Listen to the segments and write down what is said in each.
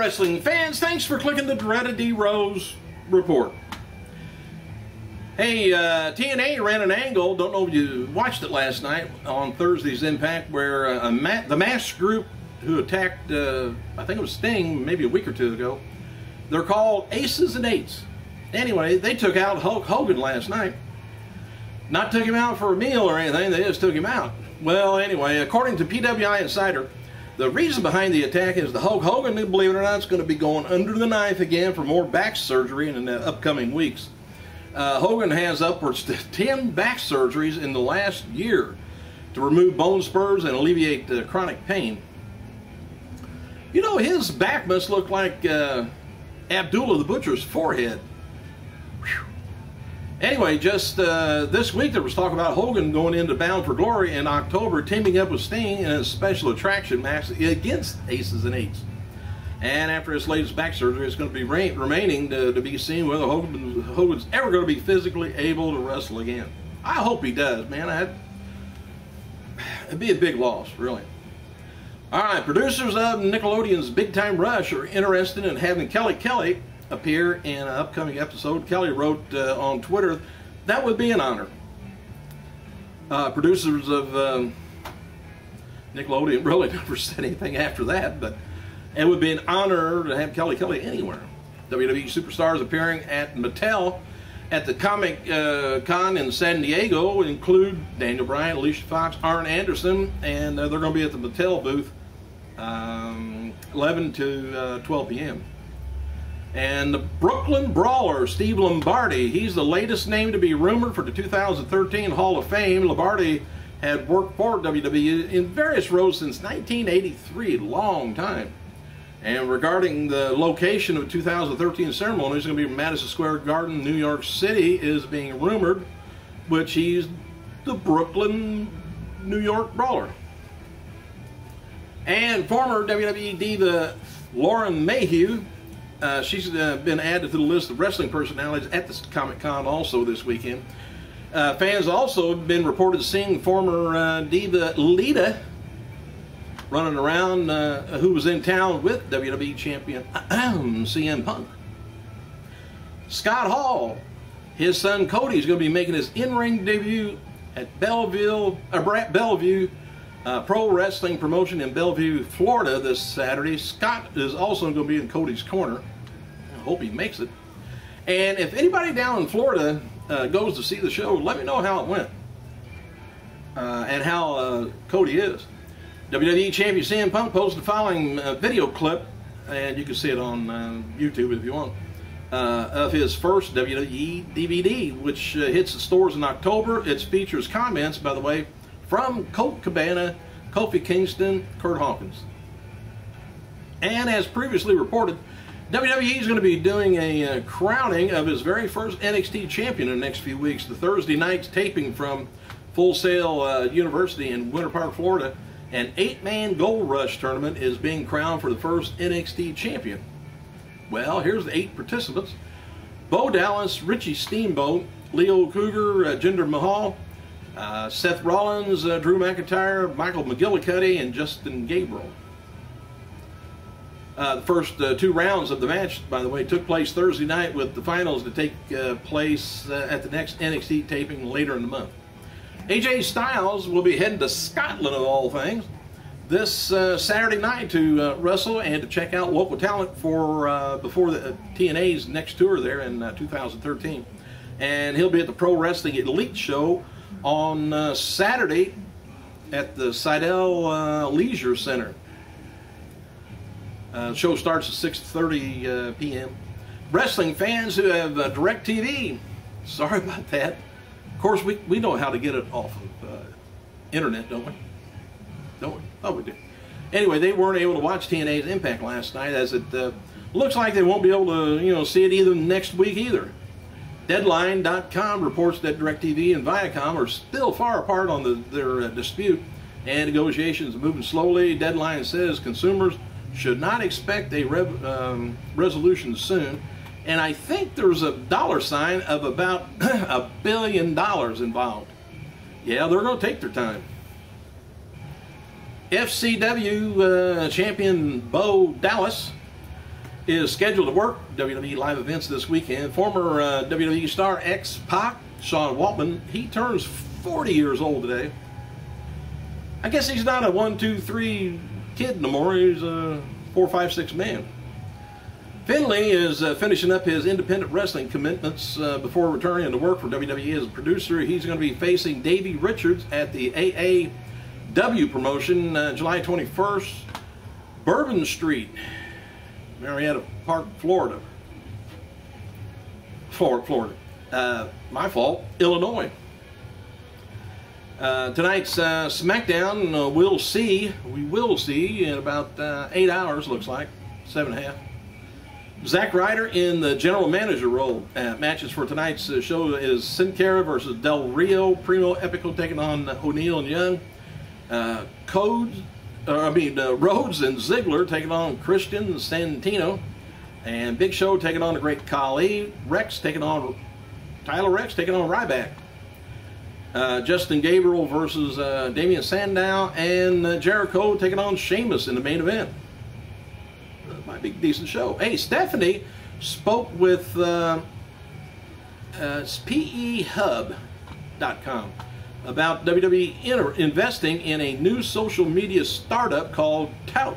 wrestling fans, thanks for clicking the dreaded D Rose report. Hey, TNA ran an angle, don't know if you watched it last night on Thursday's Impact, where the masked group who attacked, I think it was Sting, maybe a week or two ago, they're called Aces and Eights. Anyway, they took out Hulk Hogan last night. Not took him out for a meal or anything, they just took him out. Well, anyway, according to PWI Insider, the reason behind the attack is the Hulk Hogan, believe it or not, is going to be going under the knife again for more back surgery in the upcoming weeks. Hogan has upwards to 10 back surgeries in the last year to remove bone spurs and alleviate chronic pain. You know, his back must look like Abdullah the Butcher's forehead. Whew. Anyway, just this week there was talk about Hogan going into Bound for Glory in October, teaming up with Sting in a special attraction match against Aces and Eights. And after his latest back surgery, it's going to be remaining to be seen whether Hogan's ever going to be physically able to wrestle again. I hope he does, man. It'd be a big loss, really. All right, producers of Nickelodeon's Big Time Rush are interested in having Kelly appear in an upcoming episode. Kelly wrote on Twitter, that would be an honor. Producers of Nickelodeon really never said anything after that, but it would be an honor to have Kelly anywhere. WWE superstars appearing at Mattel at the Comic Con in San Diego include Daniel Bryan, Alicia Fox, Arn Anderson, and they're going to be at the Mattel booth 11 to 12 p.m. And the Brooklyn Brawler, Steve Lombardi, he's the latest name to be rumored for the 2013 Hall of Fame. Lombardi had worked for WWE in various roles since 1983, a long time. And regarding the location of the 2013 ceremony, it's going to be Madison Square Garden, New York City, is being rumored, which he's the Brooklyn, New York Brawler. And former WWE diva Lauren Mayhew, she's been added to the list of wrestling personalities at the Comic-Con also this weekend. Fans also have been reported seeing former diva Lita running around, who was in town with WWE champion CM Punk. Scott Hall, his son Cody is going to be making his in-ring debut at Bellevue Pro Wrestling Promotion in Bellevue, Florida this Saturday. Scott is also going to be in Cody's corner. I hope he makes it. And if anybody down in Florida goes to see the show, let me know how it went and how Cody is. WWE Champion CM Punk posted the following video clip, and you can see it on YouTube if you want, of his first WWE DVD, which hits the stores in October. It features comments, by the way, from Colt Cabana, Kofi Kingston, Kurt Hawkins. And as previously reported, WWE is going to be doing a crowning of his very first NXT champion in the next few weeks. The Thursday night's taping from Full Sail University in Winter Park, Florida. An 8-man Gold Rush tournament is being crowned for the first NXT champion. Well, here's the 8 participants: Bo Dallas, Richie Steamboat, Leo Cougar, Jinder Mahal, Seth Rollins, Drew McIntyre, Michael McGillicuddy, and Justin Gabriel. The first 2 rounds of the match, by the way, took place Thursday night, with the finals to take place at the next NXT taping later in the month. AJ Styles will be heading to Scotland, of all things, this Saturday night to wrestle and to check out local talent for before the TNA's next tour there in 2013. And he'll be at the Pro Wrestling Elite show on Saturday at the Seidel Leisure Center. The show starts at 6:30 p.m. Wrestling fans who have DirecTV, sorry about that. Of course, we know how to get it off of internet, don't we? Don't we? Oh, we do. Anyway, they weren't able to watch TNA's Impact last night, as it looks like they won't be able to, see it either next week either. Deadline.com reports that DirecTV and Viacom are still far apart on their dispute, and negotiations are moving slowly. Deadline says consumers should not expect a resolution soon. And I think there's a dollar sign of about $1 billion involved. Yeah, they're going to take their time. FCW champion Bo Dallas is scheduled to work WWE live events this weekend. Former WWE star X-Pac, Sean Waltman, he turns 40 years old today. I guess he's not a 1, 2, 3 kid no more. He's a 4, 5, 6 man. Finley is finishing up his independent wrestling commitments before returning to work for WWE as a producer. He's going to be facing Davey Richards at the AAW promotion July 21st, Bourbon Street, Marietta Park, Florida. My fault, Illinois. Tonight's SmackDown, we will see in about 8 hours, looks like, 7.5. Zack Ryder in the general manager role. Matches for tonight's show is Sin Cara versus Del Rio, Primo Epico taking on O'Neal and Young, Rhodes and Ziggler taking on Christian and Santino, and Big Show taking on the Great Khali, Tyler Rex taking on Ryback. Justin Gabriel versus Damian Sandow, and Jericho taking on Sheamus in the main event. Might be a decent show. Hey, Stephanie spoke with PEHub.com about WWE investing in a new social media startup called Tout.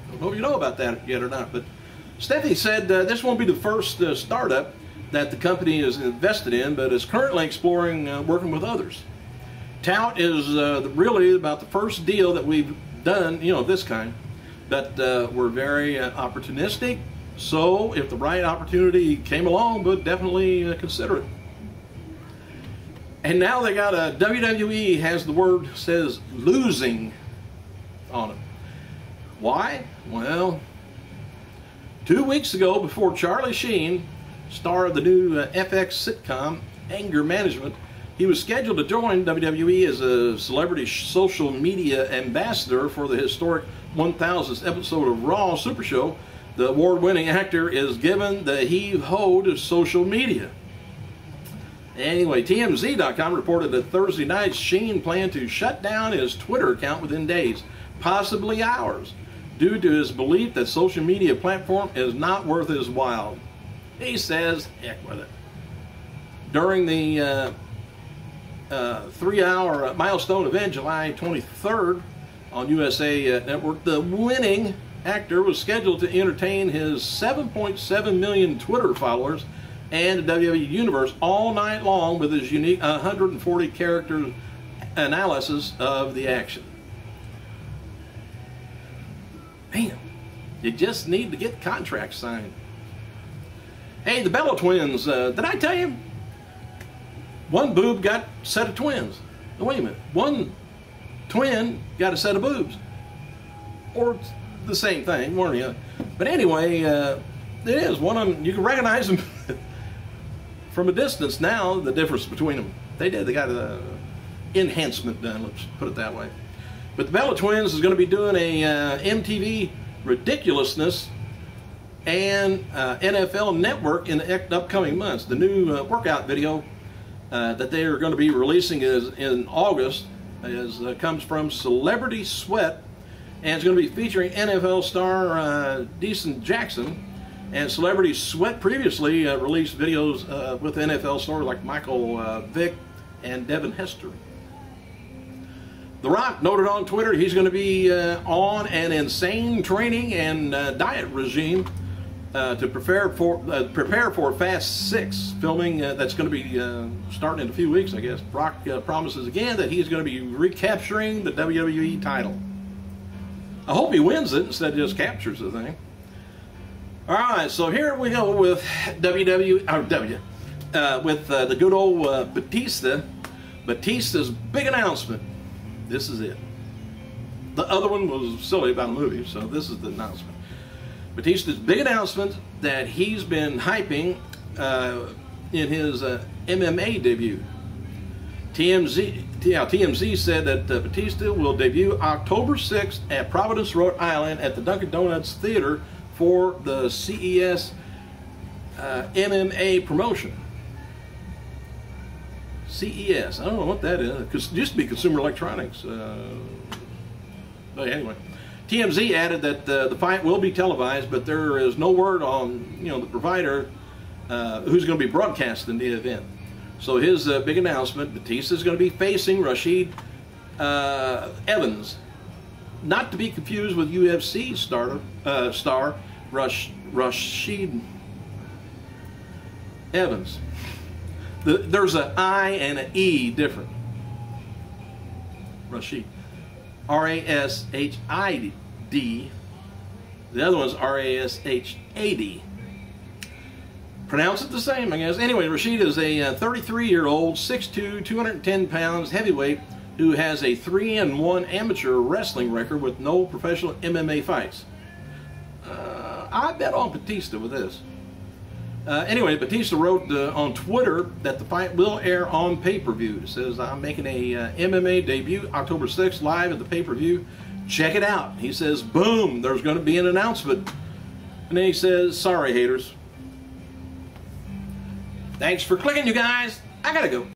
I don't know if you know about that yet or not, but Stephanie said this won't be the first startup that the company is invested in, but is currently exploring working with others. Tout is really about the first deal that we've done, of this kind, but we're very opportunistic, so if the right opportunity came along, we'd definitely consider it. And now they got a WWE has the word says losing on it. Why? Well, 2 weeks ago, before Charlie Sheen, star of the new FX sitcom Anger Management, he was scheduled to join WWE as a celebrity social media ambassador for the historic 1000th episode of Raw Super Show. The award-winning actor is given the heave-ho to social media. Anyway, TMZ.com reported that Thursday night Sheen planned to shut down his Twitter account within days, possibly hours, due to his belief that social media platform is not worth his while. He says, heck with it. During the 3-hour milestone event, July 23rd, on USA Network, the winning actor was scheduled to entertain his 7.7 million Twitter followers and the WWE Universe all night long with his unique 140 character analysis of the action. Man, you just need to get contracts signed. Hey, the Bella twins, did I tell you? One boob got a set of twins. Now, wait a minute. One twin got a set of boobs. Or the same thing, one or the other. But anyway, it is. One of them, you can recognize them from a distance now, the difference between them. They got an enhancement done, let's put it that way. But the Bella twins is going to be doing a MTV Ridiculousness and NFL Network in the upcoming months. The new workout video that they are going to be releasing is in August, comes from Celebrity Sweat, and it's going to be featuring NFL star Decent Jackson. And Celebrity Sweat previously released videos with NFL stars like Michael Vick and Devin Hester. The Rock noted on Twitter he's going to be on an insane training and diet regime to prepare for Fast 6 filming that's going to be starting in a few weeks, I guess. Rock promises again that he's going to be recapturing the WWE title. I hope he wins it instead of just captures the thing. All right, so here we go with the good old Batista. Batista's big announcement. This is it. The other one was silly about a movie, so this is the announcement. Batista's big announcement that he's been hyping in his MMA debut. TMZ said that Batista will debut October 6th at Providence, Rhode Island at the Dunkin' Donuts Theater for the CES MMA promotion. CES, I don't know what that is, because it used to be Consumer Electronics. But anyway, TMZ added that the fight will be televised, but there is no word on the provider who's going to be broadcasting the event. So his big announcement: Batista is going to be facing Rashid Evans, not to be confused with UFC star Rashid Evans. There's an I and an E different. Rashid. R-A-S-H-I-D. The other one's R-A-S-H-A-D. Pronounce it the same, I guess. Anyway, Rashid is a 33-year-old, 6'2", 210 pounds heavyweight who has a 3-1 amateur wrestling record with no professional MMA fights. I bet on Batista with this. Anyway, Batista wrote on Twitter that the fight will air on pay-per-view. It says, I'm making a MMA debut October 6th live at the pay-per-view. Check it out. He says, boom, there's going to be an announcement. And then he says, sorry, haters. Thanks for clicking, you guys. I gotta go.